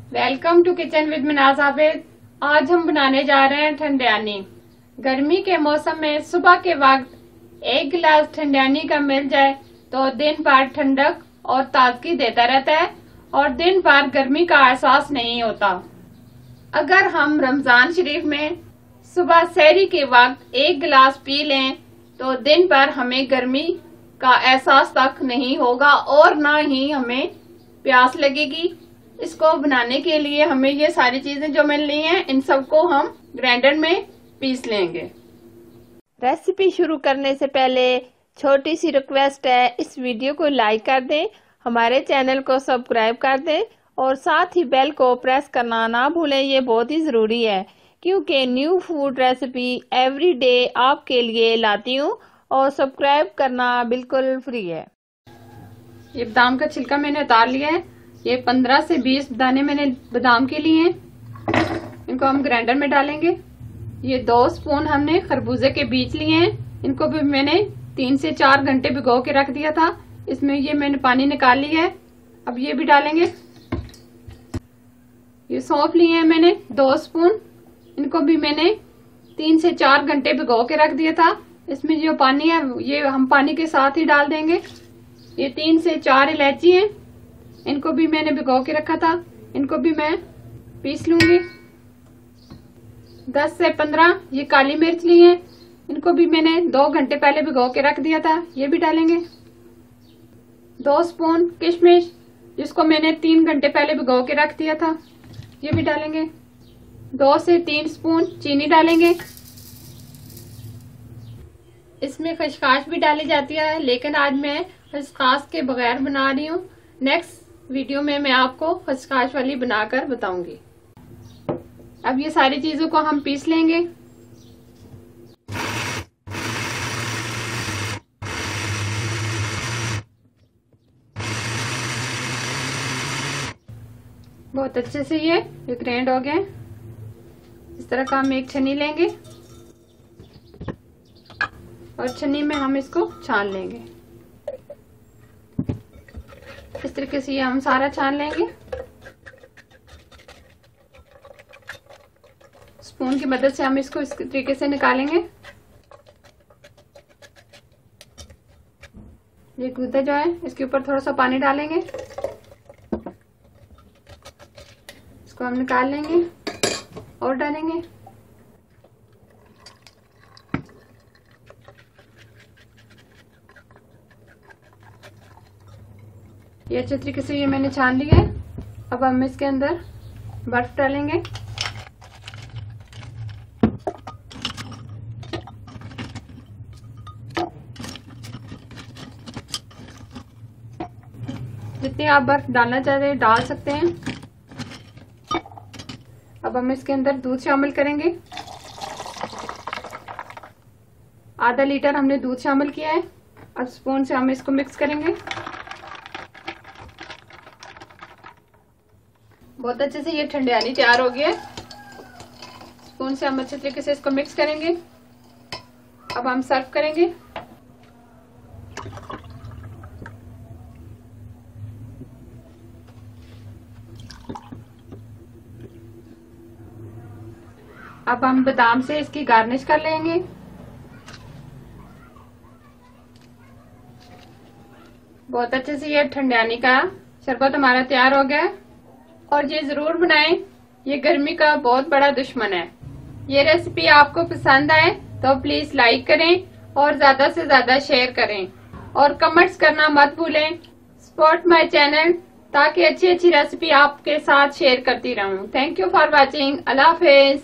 Welcome to kitchen with Minaz Abid. आज हम बनाने जा रहे हैं ठंडियानी। गर्मी के मौसम में सुबह के वक्त एक गिलास ठंडियानी का मिल जाए तो दिन भर ठंडक और ताजगी देता रहता है और दिन भर गर्मी का एहसास नहीं होता। अगर हम रमजान शरीफ में सुबह सहरी के वक्त एक गिलास पी लें तो दिन भर हमें गर्मी का एहसास तक नहीं होगा और ना ही हमें प्यास लगेगी। इसको बनाने के लिए हमें ये सारी चीजें जो मिल रही हैं इन सबको हम ग्राइंडर में पीस लेंगे। रेसिपी शुरू करने से पहले छोटी सी रिक्वेस्ट है, इस वीडियो को लाइक कर दें, हमारे चैनल को सब्सक्राइब कर दें और साथ ही बेल को प्रेस करना ना भूलें। ये बहुत ही जरूरी है क्योंकि new food recipe every day आपके लिए लाती हूँ और सब्सक्राइब करना बिल्कुल फ्री है। ये बादाम का छिलका मैंने उतार लिया है। ये 15 से 20 दाने मैंने बादाम के लिए हैं। इनको हम ग्राइंडर में डालेंगे। ये 2 स्पून हमने खरबूजे के बीज लिए हैं। इनको भी मैंने 3 से 4 घंटे भिगो के रख दिया था। इसमें ये मैंने पानी निकाल लिया है। अब ये भी डालेंगे। ये सौंफ लिए हैं मैंने 2 स्पून। इनको भी मैंने 3 से 4 घंटे भिगो के रख दिया था। इसमें जो पानी है ये हम पानी के साथ ही डाल देंगे। ये 3 से 4 इलायची हैं। इनको भी मैंने भिगो के रखा था। इनको भी मैं पीस लूंगी। 10 से 15 ये काली मिर्च ली है। इनको भी मैंने 2 घंटे पहले भिगो के रख दिया था। ये भी डालेंगे। 2 स्पून किशमिश जिसको मैंने 3 घंटे पहले भिगो के रख दिया था। ये भी डालेंगे। 2 से 3 स्पून चीनी डालेंगे। इसमें खसखस भी डाली जाती है लेकिन आज मैं खसखस के बगैर बना रही हूँ। नेक्स्ट वीडियो में मैं आपको खसखस वाली बनाकर बताऊंगी। अब ये सारी चीजों को हम पीस लेंगे। बहुत अच्छे से ये ग्राइंड हो गए। इस तरह का हम एक छन्नी लेंगे और छन्नी में हम इसको छान लेंगे। इस तरीके से ये हम सारा छान लेंगे। स्पून की मदद से हम इसको इस तरीके से निकालेंगे। ये गूदा जो है इसके ऊपर थोड़ा सा पानी डालेंगे। इसको हम निकाल लेंगे और डालेंगे। ये अच्छे तरीके से ये मैंने छान लिया है। अब हम इसके अंदर बर्फ डालेंगे। जितनी आप बर्फ डालना चाहते हैं डाल सकते हैं। अब हम इसके अंदर दूध शामिल करेंगे। आधा लीटर हमने दूध शामिल किया है। अब स्पून से हम इसको मिक्स करेंगे। बहुत अच्छे से ये ठंडियानी तैयार हो गया है। स्पून से हम अच्छे तरीके से इसको मिक्स करेंगे। अब हम सर्व करेंगे। अब हम बादाम से इसकी गार्निश कर लेंगे। बहुत अच्छे से ये ठंडियानी का शरबत हमारा तैयार हो गया है और ये जरूर बनाएं। ये गर्मी का बहुत बड़ा दुश्मन है। ये रेसिपी आपको पसंद आए तो प्लीज लाइक करें और ज्यादा से ज्यादा शेयर करें और कमेंट्स करना मत भूलें। सपोर्ट माय चैनल ताकि अच्छी अच्छी रेसिपी आपके साथ शेयर करती रहूं। Thank you for watching. Allah Hafiz.